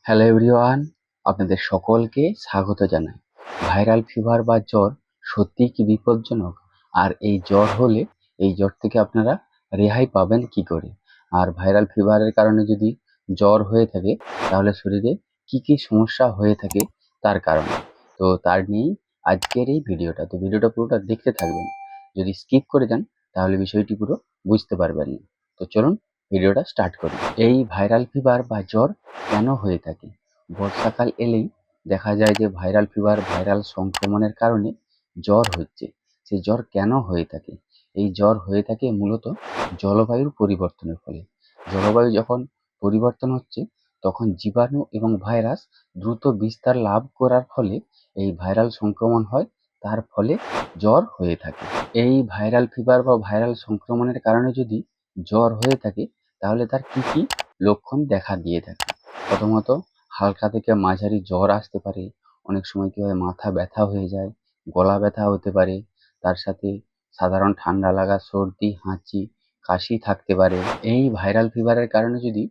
Hello everyone, আপনাদের সকলকে স্বাগত জানাই। ভাইরাল ফিভার বা জ্বর সত্যিই কি বিপজ্জনক? আর এই জ্বর হলে এই জ্বর থেকে আপনারা রেহাই পাবেন কি করে? আর ভাইরাল ফিভারের কারণে যদি জ্বর হয়ে থাকে তাহলে শরীরে কি কি সমস্যা হয়ে থাকে তার কারণে। তো তার নিয়েই আজকের এই ভিডিওটা। তো ভিডিওটা পুরোটা দেখতে থাকবেন। যদি স্কিপ করে যান তাহলে বিষয়টি পুরো বুঝতে পারবেন না। তো চলুন ভিডিওটা স্টার্ট করি। এই ভাইরাল ফিভার বা জ্বর কেন হয়ে থাকে? বর্ষাকাল এলেই দেখা যায় যে ভাইরাল ফিভার, ভাইরাল সংক্রমণের কারণে জ্বর হচ্ছে। সেই জ্বর কেন হয়ে থাকে? এই জ্বর হয়ে থাকে মূলত জলবায়ুর পরিবর্তনের ফলে। জলবায়ু যখন পরিবর্তন হচ্ছে তখন জীবাণু এবং ভাইরাস দ্রুত বিস্তার লাভ করার ফলে এই ভাইরাল সংক্রমণ হয়, তার ফলে জ্বর হয়ে থাকে। এই ভাইরাল ফিভার বা ভাইরাল সংক্রমণের কারণে যদি জ্বর হয়ে থাকে তাহলে তার কি কি লক্ষণ দেখা দিয়ে থাকে? প্রথমত হালকা থেকে মাঝারি জ্বর আসতে পারে। অনেক সময় কি হয়, মাথা ব্যথা হয়ে যায়, গলা ব্যথা হতে পারে। তার সাথে সাধারণ ঠান্ডা লাগা, সর্দি, হাঁচি, কাশি থাকতে পারে। এই ভাইরাল ফিভারের কারণে যদি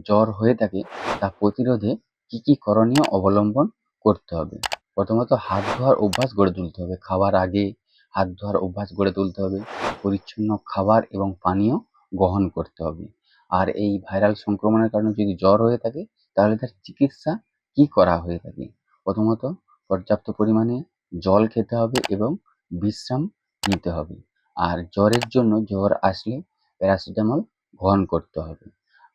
জ্বর হয়ে থাকে তা প্রতিরোধে কি কি করণীয় অবলম্বন করতে হবে? প্রথমত হাত ধোয়ার অভ্যাস গড়ে তুলতে হবে। খাবার আগে হাত ধোয়ার অভ্যাস গড়ে তুলতে হবে। পরিচ্ছন্ন খাবার এবং পানীয় গ্রহণ করতে হবে। আর এই ভাইরাল সংক্রমণের কারণে যদি জ্বর হয়ে থাকে তাহলে তার চিকিৎসা কি করা হয়ে থাকে? প্রথমত পর্যাপ্ত পরিমাণে জল খেতে হবে এবং বিশ্রাম নিতে হবে। আর জ্বরের জন্য জ্বর আসলে প্যারাসিটামল গ্রহণ করতে হবে।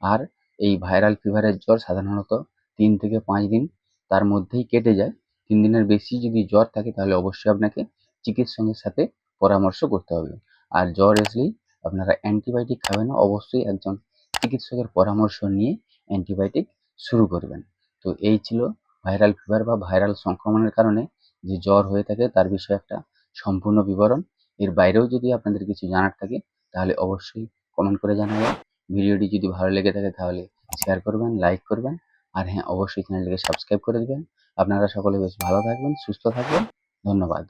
আর এই ভাইরাল ফিভারের জ্বর সাধারণত ৩ থেকে ৫ দিন তার মধ্যেই কেটে যায়। ৩ দিনের বেশি যদি জ্বর থাকে তাহলে অবশ্যই আপনাকে চিকিৎসকের সাথে পরামর্শ করতে হবে। আর জ্বর আসলেই আপনারা অ্যান্টিবায়োটিক খাবেন না, অবশ্যই একজন চিকিৎসকের পরামর্শ নিয়ে অ্যান্টিবায়োটিক শুরু করবেন। তো এই ছিল ভাইরাল ফিভার বা ভাইরাল সংক্রমণের কারণে যে জ্বর হয়ে থাকে তার বিষয়ে একটা সম্পূর্ণ বিবরণ। এর বাইরেও যদি আপনাদের কিছু জানার থাকে তাহলে অবশ্যই কমেন্ট করে জানাবেন। ভিডিওটি যদি ভালো লেগে থাকে তাহলে শেয়ার করবেন, লাইক করবেন। আর হ্যাঁ, অবশ্যই চ্যানেলটিকে সাবস্ক্রাইব করে দিবেন। আপনারা সকলে বেশ ভালো থাকবেন, সুস্থ থাকবেন। ধন্যবাদ।